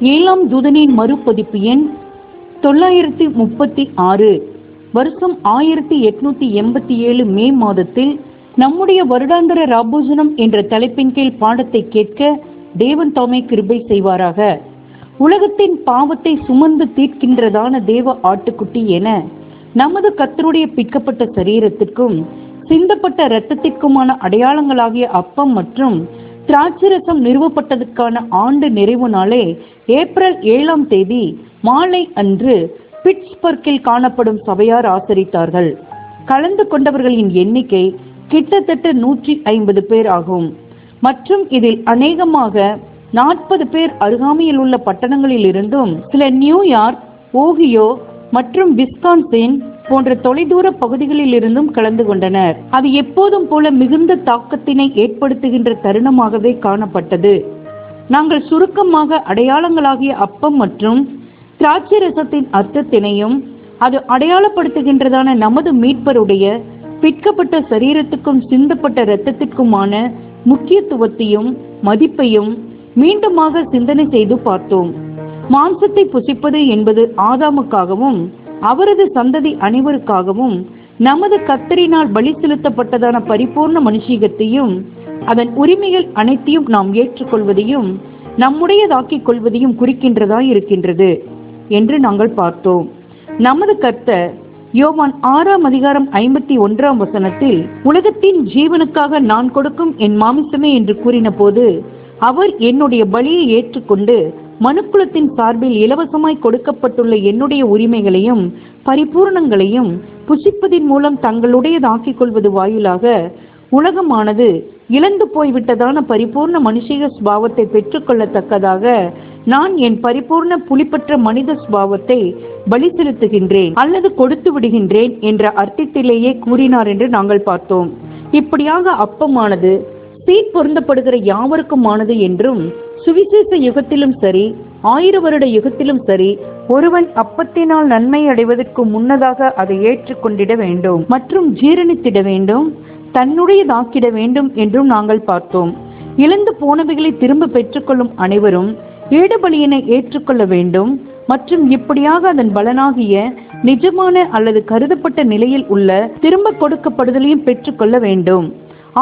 7ஆம் தூதனின் மறுபதிப்பு எண் 936, வருஷம் 1887 மே மாதத்தில் நம்முடைய வருடாந்திர ராபோஜனம் என்ற தலைப்பின் கீழ் பாடத்தை கேட்க தேவன் தாமே கிருபை செய்வாராக. உலகத்தின் பாவத்தை சுமந்து தீர்க்கின்றதான தேவ ஆட்டுக்குட்டி என நமது கர்த்தருடைய பிக்கப்பட்ட சரீரத்திற்கும் சிந்தப்பட்ட இரத்தத்திற்குமான அடையாளங்களாகிய அப்பம் மற்றும் திராட்சரசம் நிறுவப்பட்டதற்கான ஆண்டு நிறைவு நாளே ஏப்ரல் 7ஆம் தேதி மாலை அன்று பிட்ஸ்பர்க்கில் காணப்படும் சபையார் ஆசரித்தார்கள். கலந்து கொண்டவர்களின் எண்ணிக்கை கிட்டத்தட்ட 150 பேர் ஆகும். மற்றும் இதில் அநேகமாக 40 பேர் அருகாமையில் உள்ள பட்டணங்களில் இருந்தும் சில நியூயார்க், ஓஹியோ மற்றும் விஸ்கான்சின் போன்ற தொலைதூர பகுதிகளில் இருந்தும் கலந்து கொண்டனர். அது எப்போதும் போல மிகுந்த தாக்கத்தினை ஏற்படுத்துகின்ற தருணமாகவே காணப்பட்டது. நாங்கள் சுருக்கமாக அடையாளங்களாகிய அப்பம் மற்றும் திராட்சை ரசத்தின் அர்த்தத்தினையும் அது அடையாளப்படுத்துகின்றதான நமது மீட்பருடைய பிற்கப்பட்ட சரீரத்துக்கும் சிந்தப்பட்ட இரத்தத்திற்குமான முக்கியத்துவத்தையும் மதிப்பையும் மீண்டுமாக சிந்தனை செய்து பார்த்தோம். மாம்சத்தை புசிப்பது என்பது ஆதாமுக்காகவும் அவரது சந்ததி அனைவருக்காகவும் நமது கர்த்தரினால் பலி செலுத்தப்பட்டதான பரிபூர்ண மனுஷீகத்தையும் அதன் உரிமைகள் அனைத்தையும் நாம் ஏற்றுக்கொள்வதையும் நம்முடையதாக்கிக் கொள்வதையும் குறிக்கின்றதாய் இருக்கின்றது என்று நாங்கள் பார்த்தோம். நமது கர்த்தர் யோவான் 6ஆம் அதிகாரம் 51ஆம் வசனத்தில் உலகத்தின் ஜீவனுக்காக நான் கொடுக்கும் என் மாமிசமே என்று கூறின போது அவர் என்னுடைய பலியை ஏற்றுக்கொண்டு மனுக்குலத்தின் சார்பில் இலவசமாய் கொடுக்கப்பட்டுள்ள என்னுடைய உரிமைகளையும் பரிபூர்ணங்களையும் புசிப்பதின் மூலம் தங்களுடையதாக்கிக் கொள்வது வாயிலாக உலகமானது இழந்து போய்விட்டதான பரிபூர்ண மனுஷீக ஸ்பாவத்தை பெற்றுக்கொள்ளத்தக்கதாக நான் என் பரிபூர்ண புலிப்பற்ற மனித ஸ்பாவத்தை பலி செலுத்துகின்றேன் அல்லது கொடுத்து விடுகின்றேன் என்ற அர்த்தத்திலேயே கூறினார் என்று நாங்கள் பார்த்தோம். இப்படியாக அப்பமானது சீர் பொருந்தப்படுகிற யாவருக்குமானது என்றும் சுவிசேஷ யுகத்திலும் சரி 1000 வருட யுகத்திலும் சரி ஒருவன் அப்பத்தினால் நன்மை அடைவதற்கு முன்னதாக அதை ஏற்றுக்கொண்டிட வேண்டும் மற்றும் ஜீரணித்திட வேண்டும், தன்னுடையதாக்கிட வேண்டும் என்றும் நாங்கள் பார்த்தோம். இழந்து போனவைகளை திரும்ப பெற்றுக்கொள்ளும் அனைவரும் ஈடுபலியினை ஏற்றுக்கொள்ள வேண்டும் மற்றும் இப்படியாக அதன் பலனாகிய நிஜமான அல்லது கருதப்பட்ட நிலையில் உள்ள திரும்ப கொடுக்கப்படுதலையும் பெற்றுக்கொள்ள வேண்டும்.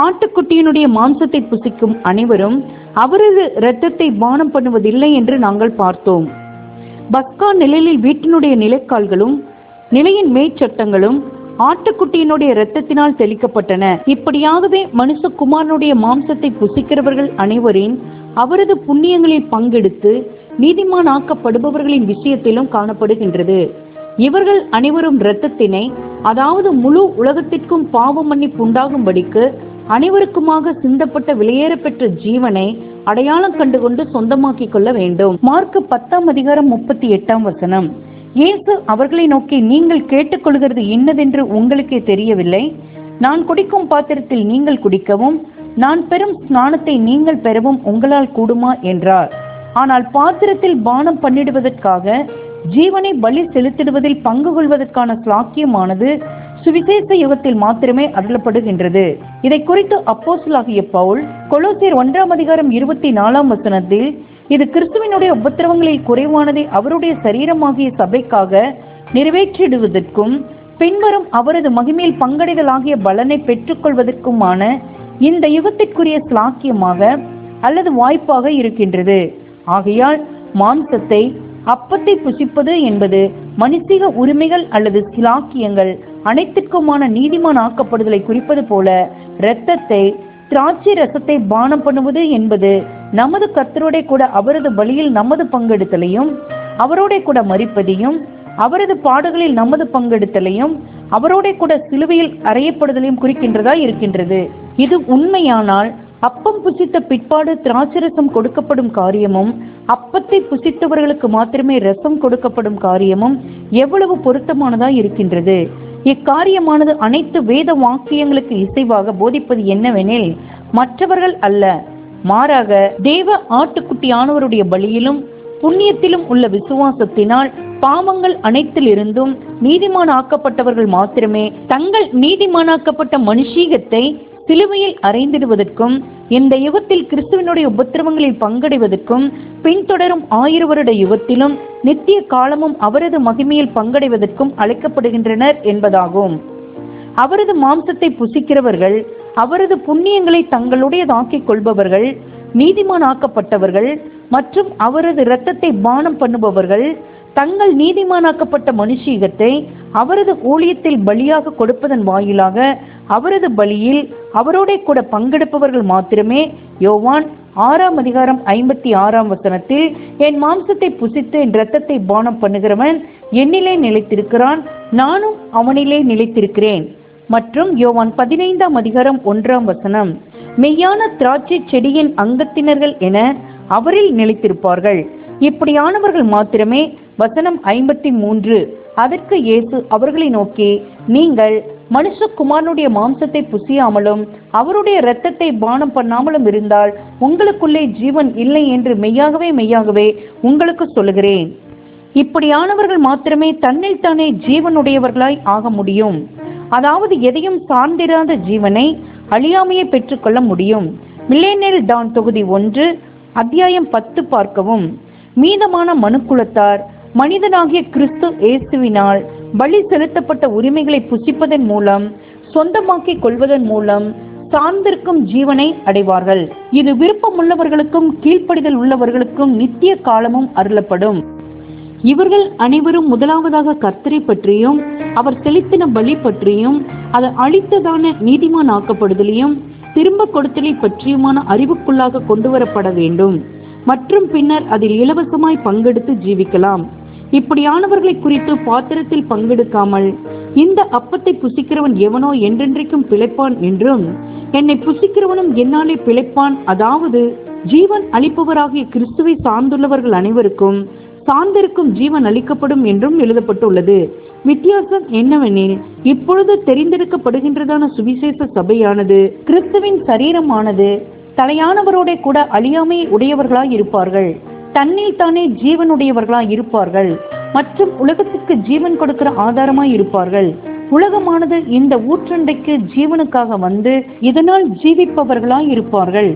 ஆட்டுக்குட்டியினுடைய மாம்சத்தை புசிக்கும் அனைவரும் அவரது இரத்தத்தை பானம் பண்ணுவதில்லை என்று நாங்கள் பார்த்தோம். பஸ்கா நிலையில் வீட்டினுடைய நிலைக்கால்களும் நிலையின் மேற்சட்டங்களும் ஆட்டுக்குட்டியினுடைய இரத்தத்தினால் தெளிக்கப்பட்டன. இப்படியாகவே மனுஷகுமாரனுடைய மாம்சத்தை புசிக்கிறவர்கள் அனைவரின் அவரது புண்ணியங்களில் பங்கெடுத்து நீதிமானாக்கப்படுபவர்களின் விஷயத்திலும் காணப்படுகின்றது. இவர்கள் அனைவரும் இரத்தத்தினை, அதாவது முழு உலகத்திற்கும் பாவ மன்னிப்பு உண்டாகும்படிக்கு அனைவருக்குமாக சிந்தப்பட்ட விலையேறப்பெற்ற ஜீவனை அடையாளம் கண்டுகொண்டு சொந்தமாக்கிக் கொள்ள வேண்டும். மார்க் 10ஆம் அதிகாரம் 38ஆம் வசனம். இயேசு அவர்களை நோக்கி, நீங்கள் கேட்டுக்கொள்கிறது இன்னதென்று உங்களுக்கே தெரியவில்லை? நான் குடிக்கும் பாத்திரத்தில் நீங்கள் குடிக்கவும் நான் பெறும் ஸ்நானத்தை நீங்கள் பெறவும் உங்களால் கூடுமா என்றார். ஆனால் பாத்திரத்தில் பானம் பண்ணிடுவதற்காக ஜீவனை பலி செலுத்திடுவதில் பங்கு கொள்வதற்கான சாக்கியமானது சுவிசேஷ யுகத்தில் மாத்திரமே அருளப்படுகின்றது. இதை குறித்து அப்போஸ்தலனாகிய பவுல் கொலோசியர் 1ஆம் அதிகாரம் 24ஆம் வசனத்தில் இது கிறிஸ்துவினுடைய உபத்திரவங்களில் குறைவானதை அவருடைய சரீரமாகிய சபைக்காக நிறைவேற்றிடுவதற்கும் பின்வரும் அவரது மகிமையில் பங்கடைதலாகிய பலனை பெற்றுக்கொள்வதற்குமான இந்த யுகத்திற்குரிய சாக்கியமாக அல்லது வாய்ப்பாக இருக்கின்றது. ஆகையால் மாம்சத்தை அப்பத்தை புசிப்பது என்பது மனுஷிக உரிமைகள் அல்லது சிலாக்கியங்கள் அனைத்திற்குமான நீதிமான் ஆக்கப்படுதலை குறிப்பது போல இரத்தத்தை திராட்சை ரசத்தை பானம் பண்ணுவது என்பது நமது கர்த்தரோட கூட அவரது பலியில் நமது பங்கெடுத்தலையும் அவரோட கூட மரிப்பதையும் அவரது பாடுகளில் நமது பங்கெடுத்தலையும் அவரோட கூட சிலுவையில் அறையப்படுதலையும் குறிக்கின்றதா இருக்கின்றது. இது உண்மையானால் அப்பம் புசித்த பிற்பாடு திராட்சரசம் கொடுக்கப்படும் காரியமும் அப்பத்தை புசித்தவர்களுக்கு மாத்திரமே ரசம் கொடுக்கப்படும் காரியமும் எவ்வளவு பொருத்தமானதாய் இருக்கின்றது. இக்காரியமானது அனைத்து வேத வாக்கியங்களுக்கு இசைவாக போதிப்பது என்னவெனில் மற்றவர்கள் அல்ல, மாறாக தேவ ஆட்டுக்குட்டியானவருடைய பலியிலும் புண்ணியத்திலும் உள்ள விசுவாசத்தினால் பாவங்கள் அனைத்திலிருந்தும் நீதிமானாக்கப்பட்டவர்கள் மாத்திரமே தங்கள் நீதிமானாக்கப்பட்ட மனுஷீகத்தை சிலுவையில் அறைந்திடுவதற்கும் இந்த யுகத்தில் கிறிஸ்துவனுடைய உபத்திரவங்களில் பங்கடைவதற்கும் பின்தொடரும் 1000 வருட யுகத்திலும் நித்திய காலமும் அவரது மகிமையில் பங்கடைவதற்கும் அழைக்கப்படுகின்றனர் என்பதாகும். அவரது மாம்சத்தை புசிக்கிறவர்கள், அவரது புண்ணியங்களை தங்களுடையதாக்கிக் கொள்பவர்கள், நீதிமானாக்கப்பட்டவர்கள் மற்றும் அவரது இரத்தத்தை பானம் பண்ணுபவர்கள் தங்கள் நீதிமானாக்கப்பட்ட மனுஷீகத்தை அவரது ஊழியத்தில் பலியாக கொடுப்பதன் வாயிலாக அவரது பலியில் அவரோட கூட பங்கெடுப்பவர்கள் மாத்திரமே. யோவான் 6:56 என் மாம்சத்தை புசித்து என் இரத்தத்தை பானம் பண்ணுகிறவன் என்னிலே நிலைத்திருக்கிறான், நானும் அவனிலே நிலைத்திருக்கிறேன். மற்றும் யோவான் 15:1 மெய்யான திராட்சை செடியின் அங்கத்தினர்கள் என அவரில் நிலைத்திருப்பார்கள். இப்படியானவர்கள் மாத்திரமே. வசனம் 53 அதற்கு இயேசு அவர்களை நோக்கி, நீங்கள் மனுஷகுமாரனுடைய மாம்சத்தை புசியாமலும் அவருடைய இரத்தத்தை பானம் பண்ணாமலும் இருந்தால் உங்களுக்குள்ளே ஜீவன் இல்லை என்று மெய்யாகவே மெய்யாகவே உங்களுக்கு சொல்லுகிறேன். இப்படியானவர்கள் மாத்திரமே தன்னில் தானே ஜீவனுடையவர்களாய் ஆக முடியும். அதாவது எதையும் சார்ந்திராத ஜீவனை, அழியாமையை பெற்றுக்கொள்ள முடியும். மில்லேனியல் டான் தொகுதி 1 அத்தியாயம் 10 பார்க்கவும். மீதமான மனுக்குலத்தார் மனிதனாகிய கிறிஸ்து இயேசுவினால் பலி செலுத்தப்பட்ட உரிமைகளை புசிப்பதன் மூலம், சொந்தமாக்கிக் கொள்வதன் மூலம் சார்ந்திருக்கும் ஜீவனை அடைவார்கள். இது விருப்பமுள்ளவர்களுக்கும் கீழ்ப்படிதல் உள்ளவர்களுக்கும் நித்திய காலமும் அருளப்படும். இவர்கள் அனைவரும் முதலாவதாக கர்த்தரை பற்றியும் அவர் செலுத்தின பலி பற்றியும் அது அளித்ததான நீதிமான் ஆக்கப்படுதலையும் திரும்ப கொடுத்தலை பற்றியுமான அறிவுக்குள்ளாக கொண்டு வரப்பட வேண்டும். மற்றும் பின்னர் அதில் இலவசமாய் பங்கெடுத்து ஜீவிக்கலாம். இப்படியானவர்களை குறித்து பாத்திரத்தில் பங்கெடுக்காமல் இந்த அப்பத்தை புசிக்கிறவன் எவனோ என்றென்றைக்கும் பிழைப்பான் என்றும், என்னை புசிக்கிறவனும் என்னாலே பிழைப்பான், அதாவது ஜீவன் அளிப்பவராகிய கிறிஸ்துவை சார்ந்துள்ளவர்கள் அனைவருக்கும் சார்ந்திருக்கும் ஜீவன் அளிக்கப்படும் என்றும் எழுதப்பட்டுள்ளது. வித்தியாசம் என்னவெனில், இப்பொழுது தெரிந்தெடுக்கப்படுகின்றதான சுவிசேஷ சபையானது கிறிஸ்துவின் சரீரமானது தலையானவரோட கூட அழியாமையை உடையவர்களாய் இருப்பார்கள், தன்னில் தானே ஜீவனுடையவர்களாய் இருப்பார்கள் மற்றும் உலகத்துக்கு ஜீவன் கொடுக்கிற ஆதாரமாய் இருப்பார்கள். உலகமானது இந்த ஊற்றண்டைக்கு ஜீவனுக்காக வந்து இதனால் ஜீவிப்பவர்களாய் இருப்பார்கள்.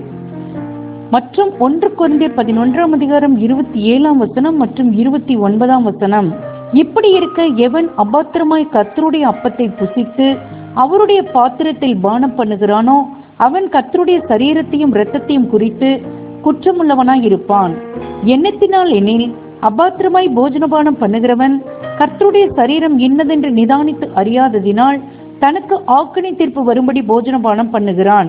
மற்றும் 1 கொரிந்தியர் 11:27 மற்றும் 29 இப்படி இருக்க எவன் அபாத்திரமாய் கர்த்தருடைய அப்பத்தை புசித்து அவருடைய பாத்திரத்தில் பானம் பண்ணுகிறானோ அவன் கர்த்தருடைய சரீரத்தையும் இரத்தத்தையும் குறித்து குற்றமுள்ளவனாய் இருப்பான். எண்ணத்தினால் எனில் அபாத்திரமாய் போஜனபானம் பண்ணுகிறவன் கர்த்தருடைய சரீரம் இன்னதென்று நிதானித்து அறியாததினால் தனக்கு ஆக்கினை தீர்ப்பு வரும்படி போஜனபானம் பண்ணுகிறான்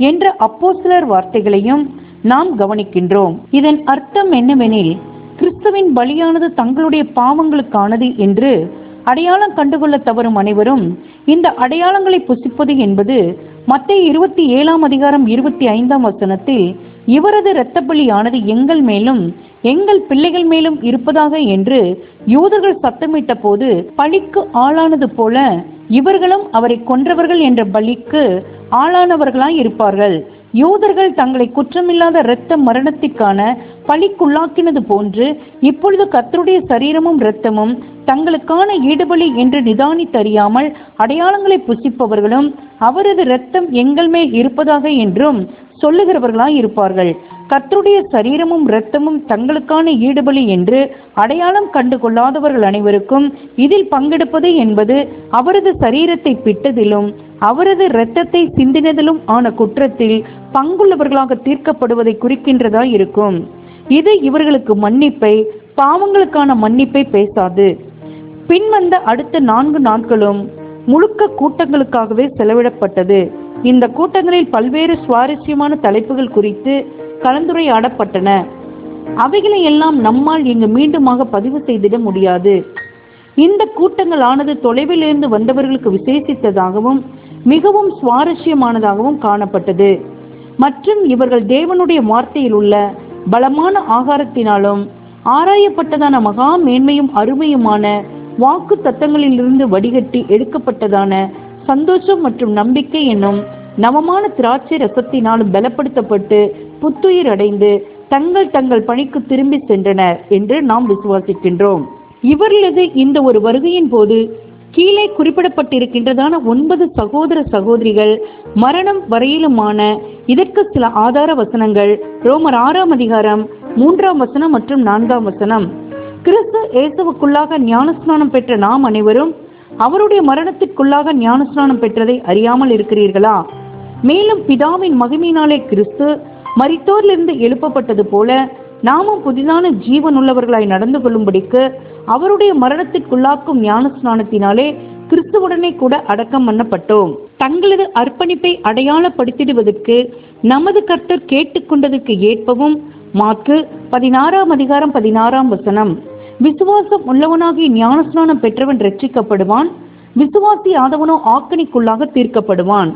என்ற அப்போஸ்தலர் வார்த்தைகளையும் நாம் கவனிக்கின்றோம். இதன் அர்த்தம் என்னவெனில், கிறிஸ்துவின் பலியானது தங்களுடைய பாவங்களுக்கானது என்று அடையாளம் கண்டுகொள்ள தவறும் அனைவரும் இந்த அடையாளங்களை புசிப்பது என்பது மத்தேயு 27:25 இவரது இரத்த பலியானது எங்கள் மேலும் எங்கள் பிள்ளைகள் மேலும் இருப்பதாக என்று யூதர்கள் சத்தமிட்ட போது பலிக்கு ஆளானது போல இவர்களும் அவரை கொன்றவர்கள் என்ற பலிக்கு ஆளானவர்களாய் இருப்பார்கள். யூதர்கள் தங்களை குற்றமில்லாத இரத்த மரணத்திற்கான பலிக்குள்ளாக்கினது போன்று இப்பொழுது கர்த்தருடைய சரீரமும் இரத்தமும் தங்களுக்கான ஈடுபலி என்று நிதானித்தறியாமல் அடையாளங்களை புசிப்பவர்களும் அவரது இரத்தம் எங்கள் மேல் இருப்பதாக என்றும் சொல்லுகிறவர்களாய் இருப்பார்கள். கர்த்தருடைய சரீரமும் இரத்தமும் தங்களுக்கான ஈடுபலி என்று அடையாளம் கண்டு கொள்ளாதவர்கள் அனைவருக்கும் இதில் பங்கெடுப்பது என்பது அவரது சரீரத்தை பிட்டதிலும் அவரது இரத்தத்தை சிந்தினதிலும் ஆன குற்றத்தில் பங்குள்ளவர்களாக தீர்க்கப்படுவதை குறிக்கின்றதா இருக்கும். இது இவர்களுக்கு மன்னிப்பை, பாவங்களுக்கான மன்னிப்பை பேசாது. பின்வந்த அடுத்த 4 நாட்களும் முழுக்க கூட்டங்களுக்காகவே செலவிடப்பட்டது. இந்த கூட்டங்களில் பல்வேறு சுவாரஸ்யமான தலைப்புகள் குறித்து கலந்துரையாடப்பட்டன. அவைகளை எல்லாம் நம்மால் இங்கு மீண்டுமாக பதிவு செய்திட முடியாது. இந்த கூட்டங்கள் ஆனது தொலைவிலிருந்து வந்தவர்களுக்கு விசேஷித்ததாகவும் மிகவும் சுவாரஸ்யமானதாகவும் காணப்பட்டது. மற்றும் இவர்கள் தேவனுடைய வார்த்தையில் உள்ள பலமான ஆகாரத்தினாலும் ஆராயப்பட்டதான மகா மேன்மையும் அருமையுமான வாக்கு தத்தங்களிலிருந்து வடிகட்டி எடுக்கப்பட்டதான சந்தோஷம் மற்றும் நம்பிக்கை என்னும் நவமான திராட்சை ரசத்தினாலும் பலப்படுத்தப்பட்டு புத்துயிர் அடைந்து தங்கள் பணிக்கு திரும்பி சென்றனர் என்று நாம் விசுவாசிக்கின்றோம். இவர்களது இந்த ஒரு வருகையின் போது கீழே குறிப்பிடப்பட்டிருக்கின்றதான 9 சகோதர சகோதரிகள் மரணம் வரையிலுமான இதற்கு சில ஆதார வசனங்கள். ரோமர் 6ஆம் அதிகாரம் 3ஆம் வசனம் மற்றும் 4ஆம் வசனம். கிறிஸ்து இயேசுவுக்குள்ளாக ஞானஸ்நானம் பெற்ற நாம் அனைவரும் அவருடைய மரணத்திற்குள்ளாக ஞானஸ்நானம் பெற்றதை அறியாமல் இருக்கிறீர்களா? மேலும் பிதாவின் மகிமையினாலே கிறிஸ்து மரித்தோரிலிருந்து எழுப்பப்பட்டது போல நாமும் புதிதான ஜீவன் உள்ளவர்களாய் நடந்து கொள்ளும்படிக்கு அவருடைய மரணத்திற்குள்ளாக்கும் ஞானஸ்நானத்தினாலே கிறிஸ்துவுடனே கூட அடக்கம் பண்ணப்பட்டோம். தங்களது அர்ப்பணிப்பை அடையாளப்படுத்திடுவதற்கு நமது கர்த்தர் கேட்டுக்கொண்டதற்கு ஏற்பவும் மாற்கு 16ஆம் அதிகாரம் 16ஆம் வசனம். விசுவாசம் உள்ளவனாகி ஞானஸ்நானம் பெற்றவன் ரட்சிக்கப்படுவான், விசுவாசி ஆதவனோ ஆக்கணிக்குள்ளாக தீர்க்கப்படுவான்.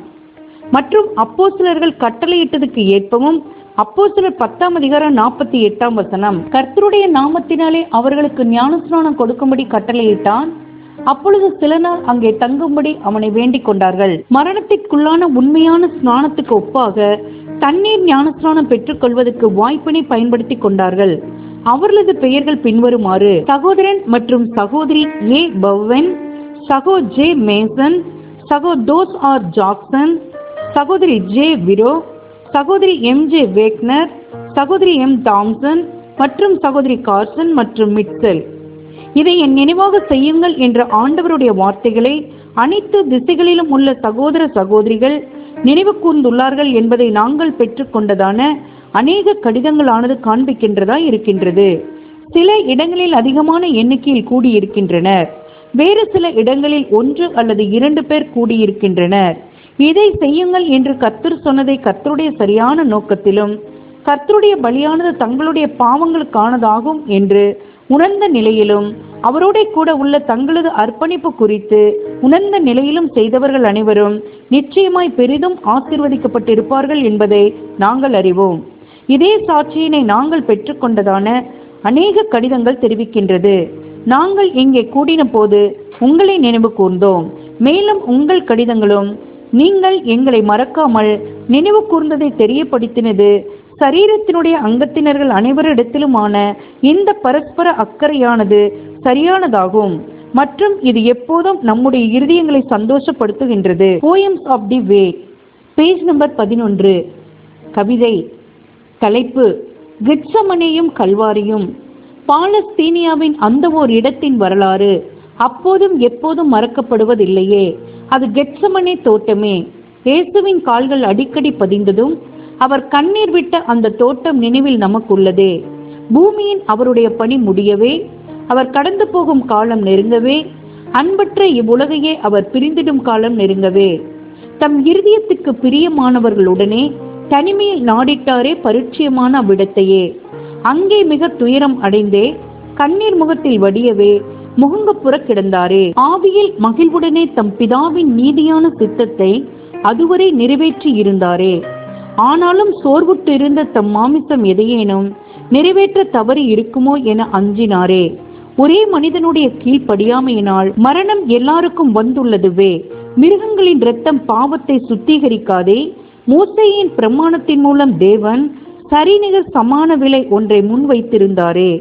மற்றும் அப்போஸ்தலர்கள் கட்டளையிட்டதுக்கு ஏற்பவும் அப்போஸ்தலர் 10ஆம் அதிகாரம் 48ஆம் வசனம். கர்த்தருடைய நாமத்தினாலே அவர்களுக்கு ஞானஸ்நானம் கொடுக்கும்படி கட்டளையிட்டான். அப்பொழுது சில நாள் அங்கே தங்கும்படி அவனை வேண்டிக் கொண்டார்கள். மரணத்திற்குள்ளான உண்மையான ஸ்நானத்துக்கு ஒப்பாக தண்ணீர் ஞானஸ்நானம் பெற்றுக் கொள்வதற்கு வாய்ப்பினை பயன்படுத்தி கொண்டார்கள். அவர்களது பெயர்கள் பின்வருமாறு: சகோதரன் மற்றும் சகோதரி ஏ பவன், சகோ ஜே மேசன், சகோ தோஸ் ஆர் ஜாக்சன், சகோதரி ஜே விரோ, சகோதரி எம் ஜே வேக்னர், சகோதரி எம் தாம்சன் மற்றும் சகோதரி கார்சன் மற்றும் மிட்செல். இதை என் நினைவாக செய்யுங்கள் என்ற ஆண்டவருடைய வார்த்தைகளை அனைத்து திசைகளிலும் உள்ள சகோதர சகோதரிகள் நினைவு கூர்ந்துள்ளார்கள் என்பதை நாங்கள் பெற்றுக்கொண்டதான அநேக கடிதங்களானது காண்பிக்கின்றதா இருக்கின்றது. சில இடங்களில் அதிகமான எண்ணிக்கையில் கூடியிருக்கின்றனர், வேறு சில இடங்களில் 1 அல்லது 2 பேர் கூடியிருக்கின்றனர். இதை செய்யுங்கள் என்று கர்த்தர் சொன்னதை கர்த்தருடைய சரியான நோக்கத்திலும் கர்த்தருடைய பலியானது தங்களுடைய பாவங்களுக்கானதாகும் என்று உணர்ந்த நிலையிலும் அவரோட கூட உள்ள தங்களது அர்ப்பணிப்பு குறித்து உணர்ந்த நிலையிலும் செய்தவர்கள் அனைவரும் நிச்சயமாய் பெரிதும் ஆசீர்வதிக்கப்பட்டிருப்பார்கள் என்பதை நாங்கள் அறிவோம். இதே சாட்சியினை நாங்கள் பெற்றுக்கொண்டதான அநேக கடிதங்கள் தெரிவிக்கின்றது. நாங்கள் இங்கே கூடின போது உங்களை நினைவு கூர்ந்தோம். மேலும் உங்கள் கடிதங்களும் நீங்கள் எங்களை மறக்காமல் நினைவு கூர்ந்ததை தெரியப்படுத்தினது சரீரத்தினுடைய அங்கத்தினர்கள் அனைவரிடத்திலுமான இந்த பரஸ்பர அக்கறையானது சரியானதாகும் மற்றும் இது எப்போதும் நம்முடைய இருதயங்களை சந்தோஷப்படுத்துகின்றது. Poems of the way, page number 11. கவிதை. தலைப்பு: கெத்சமனேயும் கல்வாரியும். பாலஸ்தீனியாவின் அந்த ஓர் இடத்தின் வரலாறு அப்போதும் எப்போதும் மறக்கப்படுவதில்லையே. அது கெத்சமனே தோட்டமே. இயேசுவின் கால்கள் அடிக்கடி பதிந்ததும் அவர் கண்ணீர் விட்ட அந்த தோட்டம் நினைவில் நமக்குள்ளதே. பூமியின் அவருடைய பணி முடியவே, அவர் கடந்து போகும் காலம் நெருங்கவே, அன்பற்ற இவ்வுலகையே அவர் பிரிந்திடும் காலம் நெருங்கவே, தம் இருதயத்துக்கு பிரியமானவர்களுடனே தனிமையில் நாடிட்டாரே பரிச்சயமான அவ்விடத்தையே. அங்கே மிக துயரம் அடைந்தே கண்ணீர் முகத்தில் வடியவே முகங்கப்புற கிடந்தாரே. ஆவியில் மகிழ்வுடனே தம் பிதாவின் நீதியான சித்தத்தை அதுவரை நிறைவேற்றி இருந்தாரே. ஆனாலும் சோர்வுற்று இருந்த தம் மாமிசம் எதையேனும் நிறைவேற்ற தவறி இருக்குமோ என அஞ்சினாரே. ஒரே மனிதனுடைய கீழ்ப்படியாமையினால் மரணம் எல்லாருக்கும் வந்துள்ளதுவே. மிருகங்களின் இரத்தம் பாவத்தை சுத்திகரிக்காதே. மோசேயின் பிரமாணத்தின் மூலம் தேவன் சரிநிகர் சமான விலை ஒன்றை முன்வைத்திருந்தாரே.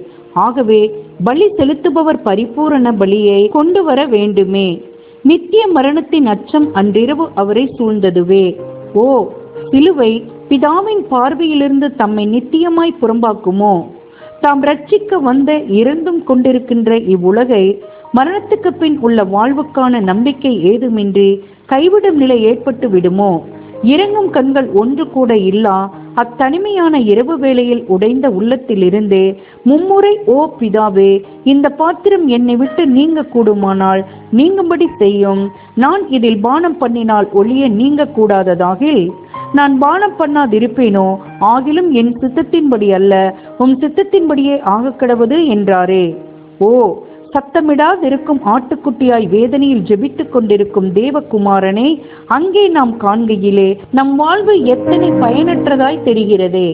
ஆகவே பலி செலுத்துபவர் பரிபூரண பலியை கொண்டு வர வேண்டுமே. நித்திய மரணத்தின் அச்சம் அன்றிரவு அவரை சூழ்ந்ததுவே. ஓ, சிலுவை பிதாவின் பார்வையிலிருந்து தம்மை நித்தியமாய் புறம்பாக்குமோ? தாம் ரட்சிக்க வந்த இறந்தும் கொண்டிருக்கின்ற இவ்வுலகை மரணத்துக்கு பின் உள்ள வாழ்வுக்கான நம்பிக்கை ஏதுமின்றி கைவிடும் நிலை ஏற்பட்டு விடுமோ? இறங்கும் கண்கள் ஒன்று கூட இல்லா அத்தனிமையான இரவு வேளையில் உடைந்த உள்ளத்திலிருந்தே மும்முறை, ஓ பிதாவே, இந்த பாத்திரம் என்னை விட்டு நீங்க கூடுமானால் நீங்கும்படி செய்யும். நான் இதில் பானம் பண்ணினால் ஒளிய நீங்க கூடாததாகில் நான் பானம் பண்ணாதிருப்பேனோ, ஆகிலும் என் சித்தத்தின்படி அல்ல உம் சித்தத்தின்படியே ஆக கடவது என்றாரே. ஓ, சத்தமிடாதிருக்கும் ஆட்டுக்குட்டியாய் வேதனையில் ஜெபித்துக் கொண்டிருக்கும் தேவகுமாரனை அங்கே நாம் காண்கையிலே நம் வாழ்வு எத்தனை பயனற்றதாய் தெரிகிறதே.